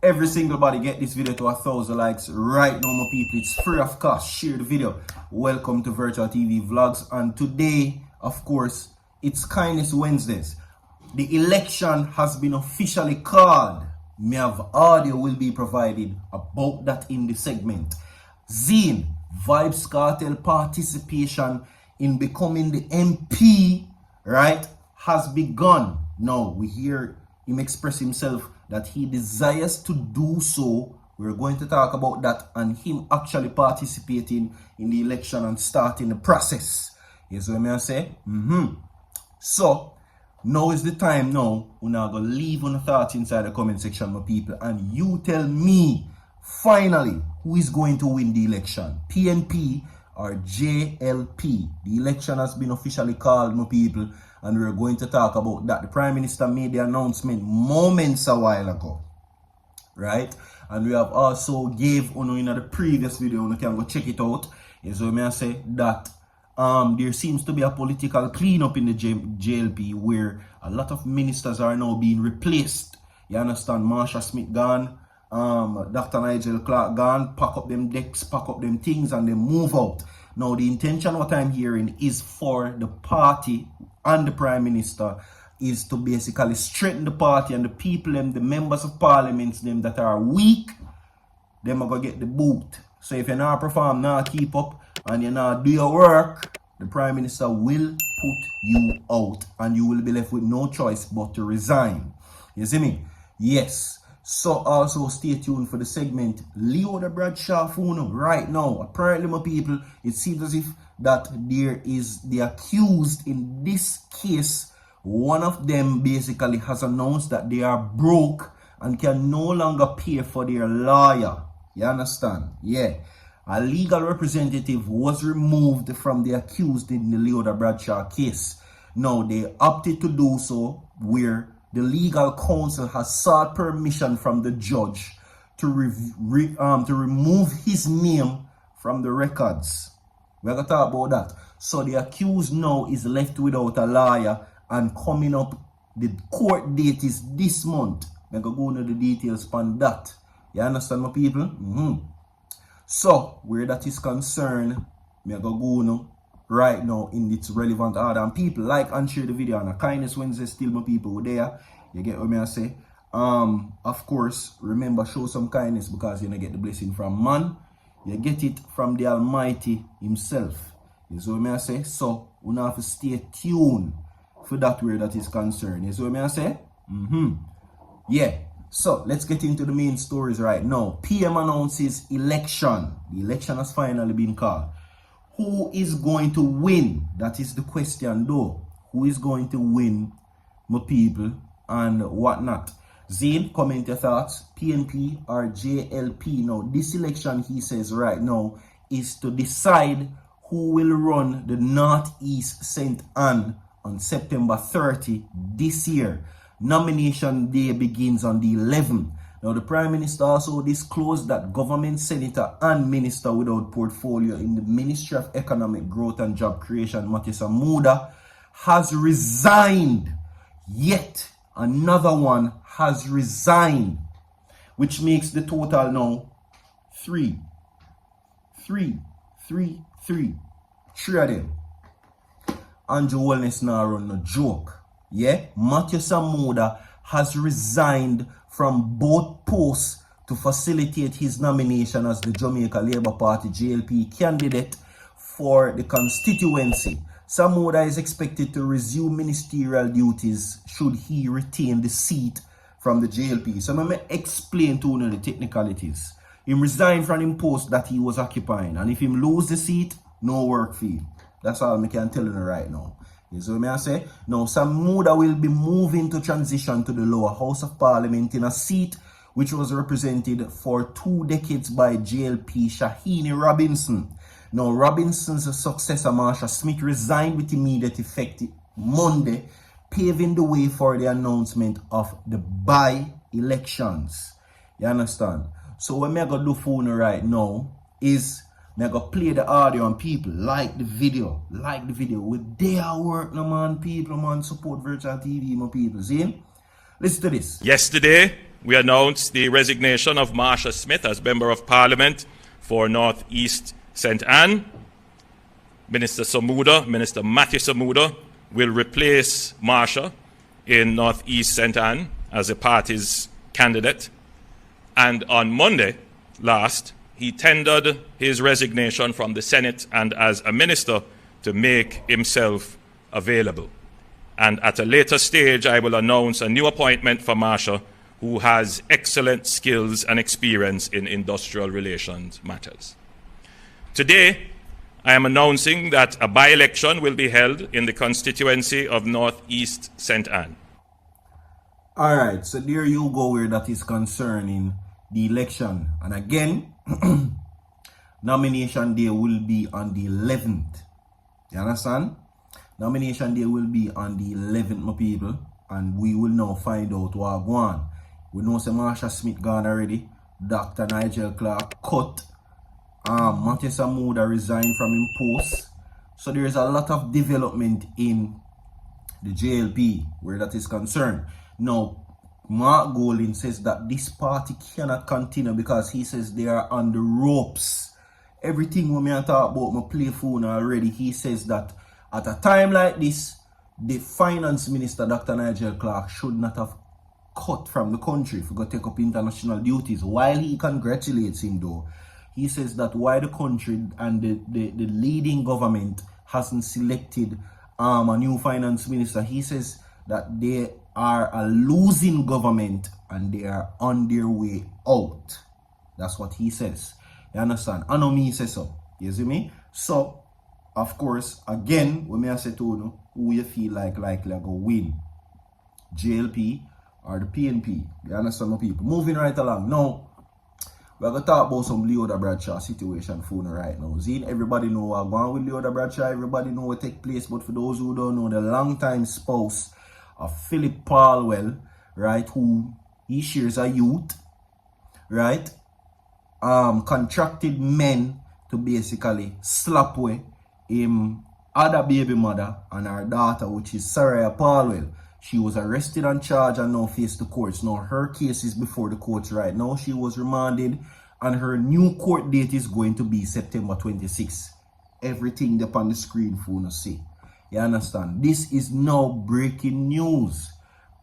Every single body get this video to 1,000 likes right now, my people. It's free of cost. Share the video. Welcome to Virtual TV Vlogs. And today, of course, it's Kindness Wednesdays. The election has been officially called. Me have audio will be provided about that in the segment. Zine, Vybz Kartel participation in becoming the MP, right, has begun. Now, we hear him express himself that he desires to do so. We're going to talk about that and him actually participating in the election and starting the process. You see what I say? So, now is the time now. We're now going to leave on the thoughts inside the comment section, my people. And you tell me, finally, who is going to win the election? PNP or JLP? The election has been officially called, my people. And we're going to talk about that. The Prime Minister made the announcement moments a while ago. Right? And we have also gave in the previous video, you can go check it out. So may I say that there seems to be a political cleanup in the JLP where a lot of ministers are now being replaced. You understand? Marsha Smith gone, Dr. Nigel Clark gone, pack up them decks, pack up them things and then move out. Now the intention what I'm hearing is for the party and the Prime Minister is to basically strengthen the party and the people and the members of parliaments them that are weak, them are going to get the boot. So if you not perform, not keep up, and you not do your work, the Prime Minister will put you out and you will be left with no choice but to resign. You see me? Yes. So also stay tuned for the segment Leoda Bradshaw phone right now. Apparently, my people, it seems as if that there is the accused in this case. One of them basically has announced that they are broke and can no longer pay for their lawyer. You understand? Yeah. A legal representative was removed from the accused in the Leoda Bradshaw case. Now, they opted to do so where the legal counsel has sought permission from the judge to remove his name from the records. We're going to talk about that. So the accused now is left without a lawyer and coming up, the court date is this month. I'm going to go into the details on that. You understand, my people? So, where that is concerned, I'm going to go right now in its relevant order. And people, like and share the video. And a Kindness Wednesday still, my people, there. You get what I say? Of course, remember, show some kindness because you don't get the blessing from man. You get it from the Almighty himself. You see what I say? So, we have to stay tuned for that where that is concerned. You see what I say? Yeah. So, let's get into the main stories right now. PM announces election. The election has finally been called. Who is going to win? That is the question though. Who is going to win, my people, and whatnot? Zane, comment your thoughts. PNP or JLP? Now, this election, he says right now, is to decide who will run the Northeast St. Anne on September 30 this year. Nomination day begins on the 11th. Now, the Prime Minister also disclosed that government senator and minister without portfolio in the Ministry of Economic Growth and Job Creation, Matisa Muda, has resigned. Yet another one has resigned, which makes the total now three of them. Andrew Holness now run no joke. Yeah, Matthew Samuda has resigned from both posts to facilitate his nomination as the Jamaica Labour Party JLP candidate for the constituency. Samuda is expected to resume ministerial duties should he retain the seat from the JLP. So let me explain to you the technicalities. He resigned from the post that he was occupying, and if he lose the seat, no work for him. That's all I can tell you right now. You see what I say? Now, Samuda will be moving to transition to the lower house of parliament in a seat which was represented for 2 decades by JLP Shahini Robinson. Now, Robinson's successor, Marsha Smith, resigned with immediate effect Monday, paving the way for the announcement of the by-elections. You understand? So, what I'm going to do for you right now is I'm going to play the audio and people like the video. Like the video. With their work, no man, people, man, support Virtual TV, my people. See? Listen to this. Yesterday, we announced the resignation of Marsha Smith as Member of Parliament for North East St. Anne. Minister Matthew Samuda, will replace Marsha in North East St. Anne as the party's candidate. And on Monday last, he tendered his resignation from the Senate and as a minister to make himself available. And at a later stage, I will announce a new appointment for Marsha, who has excellent skills and experience in industrial relations matters. Today, I am announcing that a by-election will be held in the constituency of North East St. Anne. All right, so there you go where that is concerning the election. And again, nomination day will be on the 11th. You understand? Nomination day will be on the 11th, my people. And we will now find out what go on. We know some Marsha Smith gone already. Dr. Nigel Clark cut. Matthew Samuda resigned from his post. So there is a lot of development in the JLP where that is concerned. Now, Mark Golding says that this party cannot continue because he says they are on the ropes. Everything when I talk about my play phone already, he says that at a time like this, the finance minister, Dr. Nigel Clark, should not have cut from the country if he go take up international duties. While he congratulates him though, he says that why the country and the leading government hasn't selected a new finance minister, he says that they are a losing government and they are on their way out. That's what he says. You understand? I know me say so. You see me? So, of course, again, when I say to you, who you feel like likely go win? JLP or the PNP? You understand my people? Moving right along. Now, we're going to talk about some Leoda Bradshaw situation for right now. Zine, everybody know what going on with Leoda Bradshaw. Everybody know what take place. But for those who don't know, the longtime spouse of Philip Palwell, right, who he shares a youth, right, contracted men to basically slap away him other baby mother and her daughter, which is Saraya Palwell. She was arrested and charged and now face the courts. Now her case is before the courts right now. She was remanded and her new court date is going to be September 26th. Everything up on the screen for you to see. You understand? This is now breaking news.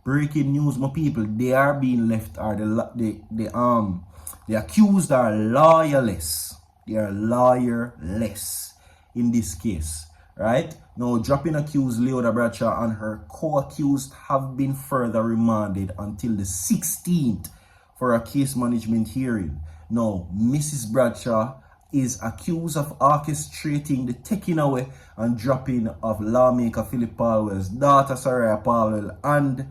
Breaking news, my people. They are being left, or the accused are lawyerless. They are lawyerless in this case. Right? Now, dropping accused Leoda Bradshaw and her co-accused have been further remanded until the 16th for a case management hearing. Now, Mrs. Bradshaw is accused of orchestrating the taking away and dropping of lawmaker Philip Palwell's daughter Saraya Palwell and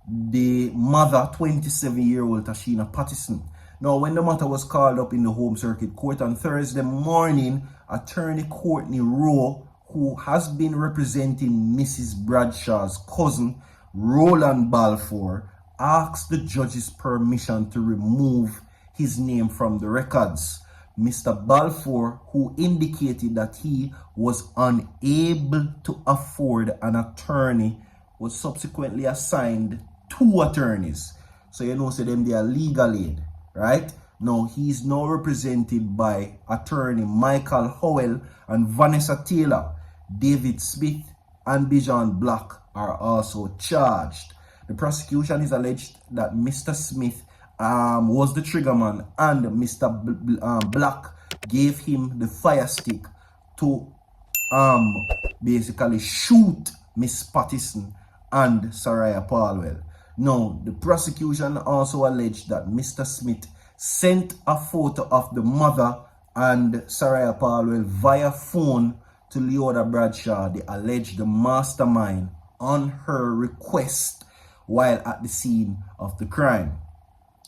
the mother, 27-year-old Tashina Pattison. Now, when the matter was called up in the Home Circuit Court on Thursday morning, attorney Courtney Rowe, who has been representing Mrs. Bradshaw's cousin, Roland Balfour, asked the judge's permission to remove his name from the records. Mr. Balfour, who indicated that he was unable to afford an attorney, was subsequently assigned 2 attorneys. So you know, them they are legal aid, right? Now, he's now represented by attorney Michael Howell and Vanessa Taylor. David Smith and Bijan Black are also charged. The prosecution is alleged that Mr. Smith was the triggerman and Mr. Black gave him the fire stick to basically shoot Miss Pattison and Saraya Palwell. Now, the prosecution also alleged that Mr. Smith sent a photo of the mother and Saraya Palwell via phone to Leoda Bradshaw, the alleged mastermind, on her request while at the scene of the crime.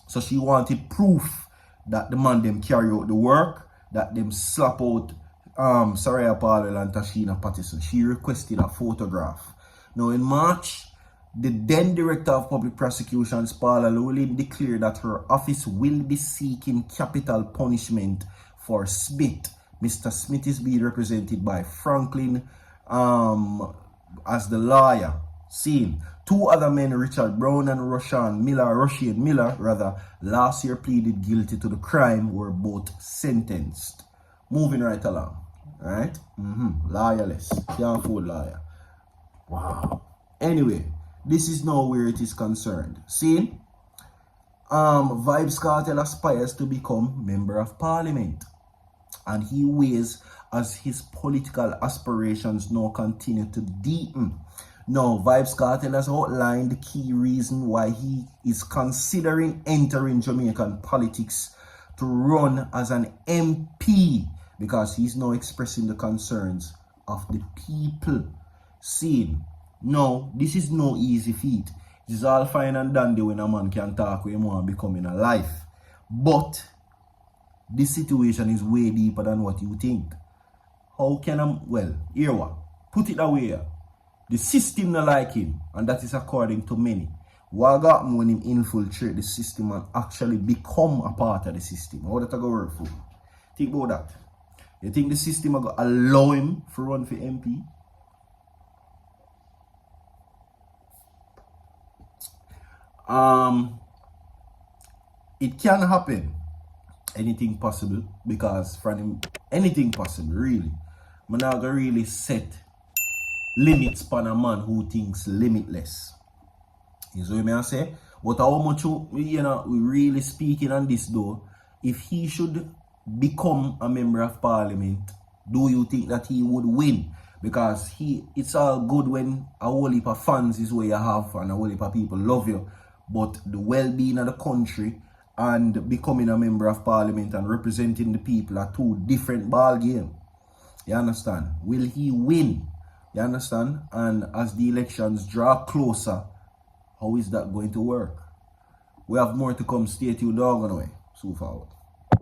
So she wanted proof that the man them carry out the work, that them slap out Saraya Palwell and Tashina Pattison. She requested a photograph. Now in March, the then Director of Public Prosecutions, Paula Lulin, declared that her office will be seeking capital punishment for Smith. Mr. Smith is being represented by Franklin as the lawyer. Seen Two other men, Richard Brown and Russian Miller, last year pleaded guilty to the crime, were both sentenced. Moving right along. Right? Lawyerless. Can't fool lawyer. Wow. Anyway, this is now where it is concerned. See? Vybz Kartel aspires to become Member of Parliament. And he weighs as his political aspirations now continue to deepen. Now, Vybz Kartel has outlined the key reason why he is considering entering Jamaican politics to run as an MP, because he's now expressing the concerns of the people. See, no, this is no easy feat. It's all fine and dandy when a man can talk with him and become in a life. But this situation is way deeper than what you think. How can I, well, here what? Put it away here. The system not like him, and that is according to many. What happened when him infiltrate the system and actually become a part of the system? How that go work for? Think about that. You think the system will allow him to run for MP? It can happen. Anything possible, because from him, anything possible, really. Man not gonna really set limits upon a man who thinks limitless. You see what I say? But how much we really speaking on this though, if he should become a member of parliament, do you think that he would win? Because it's all good when a whole heap of fans is where you have and a whole heap of people love you, but the well-being of the country and becoming a member of parliament and representing the people are two different ball games. You understand? Will he win? You understand? And as the elections draw closer, how is that going to work? We have more to come. Stay tuned, dog, on the way. So forward.